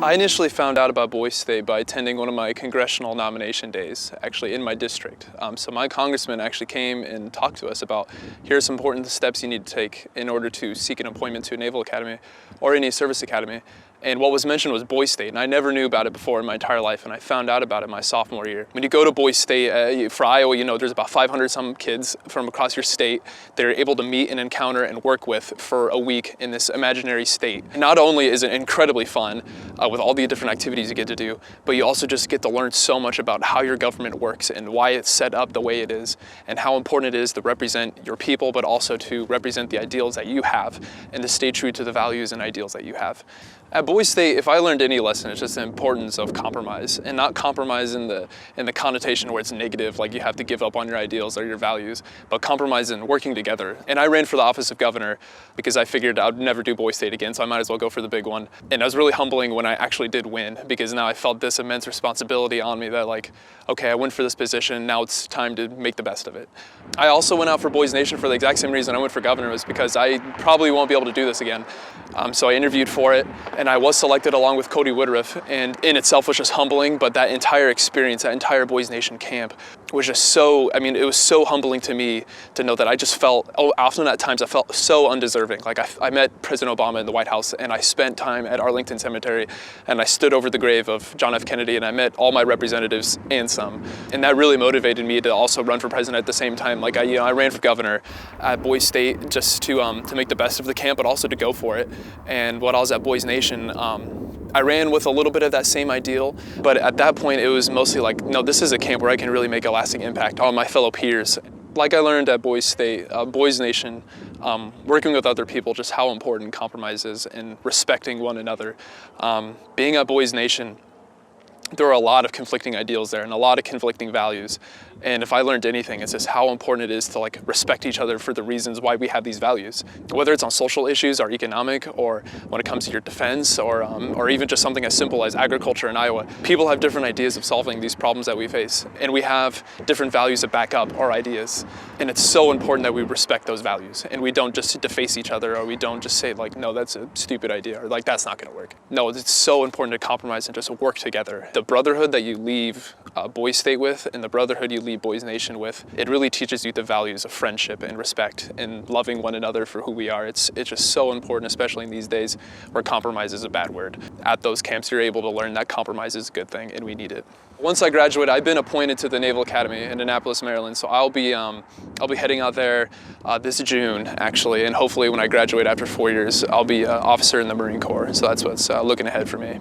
I initially found out about Boys State by attending one of my congressional nomination days, actually in my district. So my congressman actually came and talked to us about, here's some important steps you need to take in order to seek an appointment to a Naval Academy or any service academy. And what was mentioned was Boys State, and I never knew about it before in my entire life, and I found out about it my sophomore year. When you go to Boys State, for Iowa, you know, there's about 500 some kids from across your state that are able to meet and encounter and work with for a week in this imaginary state. Not only is it incredibly fun with all the different activities you get to do, but you also just get to learn so much about how your government works and why it's set up the way it is, and how important it is to represent your people, but also to represent the ideals that you have and to stay true to the values and ideals that you have. At Boys State, if I learned any lesson, it's just the importance of compromise, and not compromise in the connotation where it's negative, like you have to give up on your ideals or your values, but compromise in working together. And I ran for the office of governor because I figured I'd never do Boys State again, so I might as well go for the big one. And it was really humbling when I actually did win, because now I felt this immense responsibility on me that, like, okay, I went for this position, now it's time to make the best of it. I also went out for Boys Nation for the exact same reason I went for governor, was because I probably won't be able to do this again. So I interviewed for it, and I was selected along with Cody Woodruff, and in itself was just humbling, but that entire experience, that entire Boys Nation camp was just so, I mean, it was so humbling to me to know that I just felt, often at times I felt so undeserving. Like I met President Obama in the White House, and I spent time at Arlington Cemetery, and I stood over the grave of John F. Kennedy, and I met all my representatives and some. And that really motivated me to also run for president at the same time. Like I ran for governor at Boys State just to make the best of the camp, but also to go for it. And when I was at Boys Nation, I ran with a little bit of that same ideal, but at that point it was mostly like, no, this is a camp where I can really make a lasting impact on my fellow peers. Like I learned at Boys State, Boys Nation, working with other people, just how important compromise is and respecting one another. Being at Boys Nation, there are a lot of conflicting ideals there and a lot of conflicting values. And if I learned anything, it's just how important it is to like respect each other for the reasons why we have these values. Whether it's on social issues or economic, or when it comes to your defense, or even just something as simple as agriculture in Iowa. People have different ideas of solving these problems that we face. And we have different values that back up our ideas. And it's so important that we respect those values. And we don't just deface each other, or we don't just say like, no, that's a stupid idea, or like, that's not gonna work. No, it's so important to compromise and just work together. The brotherhood that you leave Boys State with, and the brotherhood you leave Boys Nation with, it really teaches you the values of friendship and respect and loving one another for who we are. It's just so important, especially in these days where compromise is a bad word. At those camps, you're able to learn that compromise is a good thing, and we need it. Once I graduate, I've been appointed to the Naval Academy in Annapolis, Maryland, so I'll be heading out there this June, actually, and hopefully when I graduate after 4 years, I'll be an officer in the Marine Corps. So that's what's looking ahead for me.